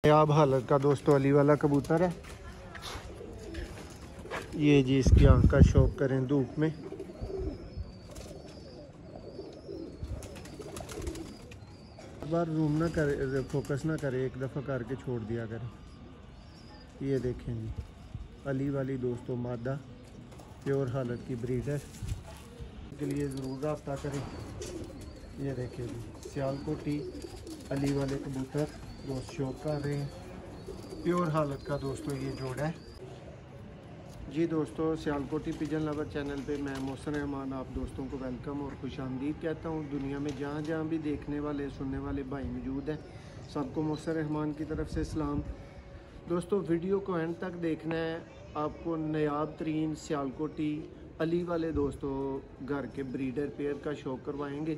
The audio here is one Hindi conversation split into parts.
नायाब हालत का दोस्तों अली वाला कबूतर है। ये जी इसकी आंख का शौक करें धूप में। बार रूम ना करे, फोकस ना करे, एक दफ़ा करके छोड़ दिया करें। ये देखें जी अली वाली दोस्तों मादा प्योर हालत की ब्रीड है, के लिए ज़रूर रब्ता करें। ये देखें जी सियालकोटी अली वाले कबूतर दोस्त शौक कर रहे हैं। प्योर हालत का दोस्तों ये जोड़ा है जी। दोस्तों सियालकोटी पिजन लवर चैनल पे मैं मोहसिन रहमान आप दोस्तों को वेलकम और खुशामदीद कहता हूँ। दुनिया में जहाँ जहाँ भी देखने वाले सुनने वाले भाई मौजूद हैं, सबको मोहसिन रहमान की तरफ से सलाम। दोस्तों वीडियो को एंड तक देखना है, आपको नायाब तरीन सियालकोटी अली वाले दोस्तों घर के ब्रीडर पेयर का शौक करवाएंगे।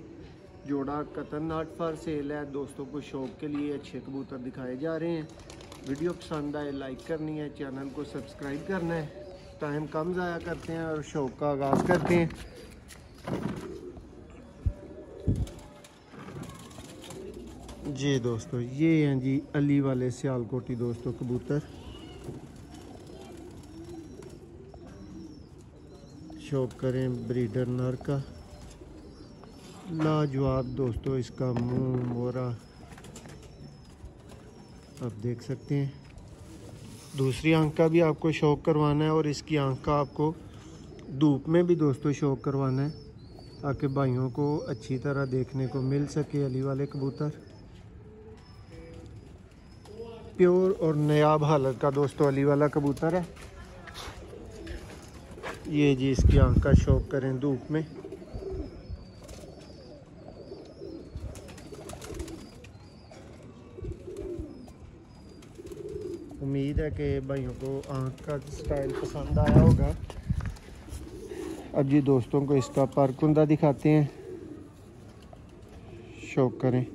जोड़ा कतन नाट फॉर सेल है, दोस्तों को शौक के लिए अच्छे कबूतर दिखाए जा रहे हैं। वीडियो पसंद आए लाइक करनी है, चैनल को सब्सक्राइब करना है। टाइम कम ज़ाया करते हैं और शौक का आगाज़ करते हैं। जी दोस्तों ये हैं जी अली वाले सियालकोटी दोस्तों कबूतर। शौक करें ब्रीडर नर का। लाजवाब दोस्तों इसका मुंह मोरा आप देख सकते हैं। दूसरी आंख का भी आपको शौक करवाना है और इसकी आंख का आपको धूप में भी दोस्तों शौक करवाना है, ताकि भाइयों को अच्छी तरह देखने को मिल सके। अली वाले कबूतर प्योर और नायाब हालत का दोस्तों अली वाला कबूतर है। ये जी इसकी आंख का शौक करें धूप में। उम्मीद है कि भाइयों को आंख का स्टाइल पसंद आया होगा। अब जी दोस्तों को इसका पर कुंदा दिखाते हैं, शौक करें।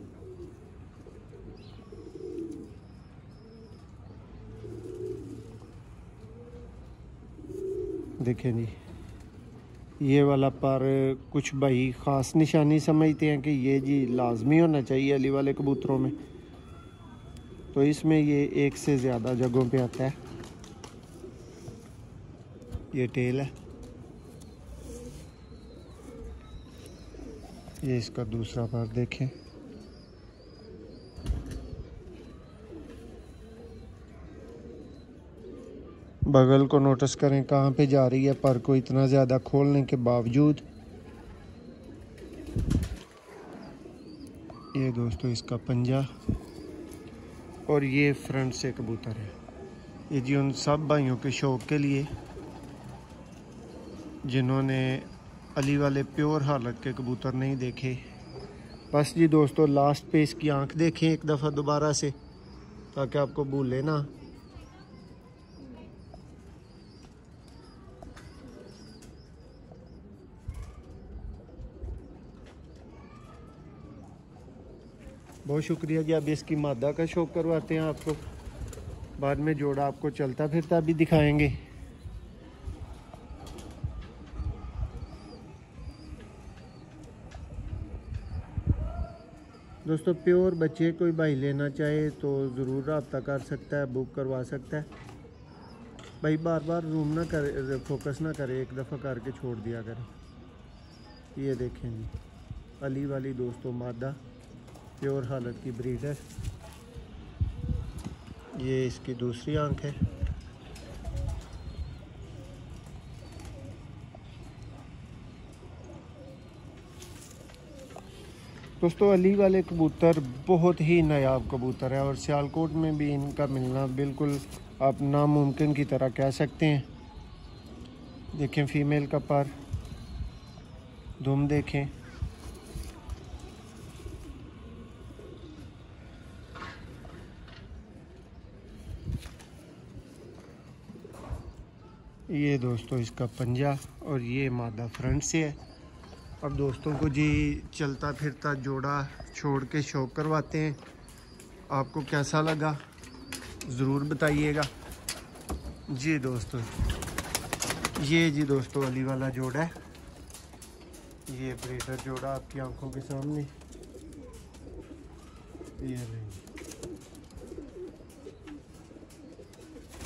देखें जी ये वाला पर कुछ भाई ख़ास निशानी समझते हैं कि ये जी लाजमी होना चाहिए अली वाले कबूतरों में, तो इसमें ये एक से ज़्यादा जगहों पे आता है। ये टेल है, ये इसका दूसरा पर देखें। बगल को नोटिस करें कहाँ पे जा रही है पर को इतना ज़्यादा खोलने के बावजूद। ये दोस्तों इसका पंजा और ये फ्रंट से कबूतर है। ये जी उन सब भाइयों के शौक के लिए जिन्होंने अली वाले प्योर हालत के कबूतर नहीं देखे। बस जी दोस्तों लास्ट पे इसकी आंख देखें एक दफ़ा दोबारा से, ताकि आपको भूले ना। बहुत शुक्रिया जी। अब इसकी मादा का शौक करवाते हैं आपको, बाद में जोड़ा आपको चलता फिरता भी दिखाएंगे। दोस्तों प्योर बच्चे कोई भाई लेना चाहे तो ज़रूर रब्ता कर सकता है, बुक करवा सकता है। भाई बार बार रूम ना करे, फोकस ना करे, एक दफ़ा करके छोड़ दिया करें। ये देखें जी अली वाली दोस्तों मादा प्योर हालत की ब्रीड है। ये इसकी दूसरी आंख है। दोस्तों अली वाले कबूतर बहुत ही नायाब कबूतर है और सियालकोट में भी इनका मिलना बिल्कुल आप नामुमकिन की तरह कह सकते हैं। देखें फीमेल का पर, दुम देखें। ये दोस्तों इसका पंजा और ये मादा फ्रंट से है। अब दोस्तों को जी चलता फिरता जोड़ा छोड़ के शौक करवाते हैं। आपको कैसा लगा ज़रूर बताइएगा जी। दोस्तों ये जी दोस्तों अली वाला जोड़ा है। ये ब्रीडर जोड़ा आपकी आंखों के सामने। ये नहीं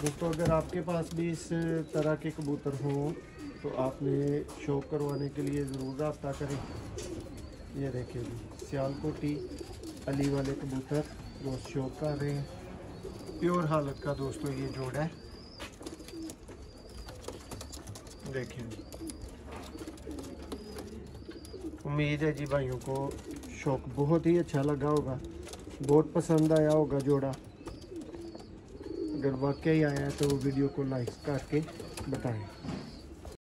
दोस्तों अगर आपके पास भी इस तरह के कबूतर हों तो आपने शौक करवाने के लिए ज़रूर रब्ता करें। ये देखिए जी, सियालकोटी अली वाले कबूतर दोस्त शौक कर रहे हैं। प्योर हालत का दोस्तों ये जोड़ा है, देखिए जी। उम्मीद है जी भाइयों को शौक बहुत ही अच्छा लगा होगा, बहुत पसंद आया होगा जोड़ा। अगर वाकई आया है तो वीडियो को लाइक करके बताएं।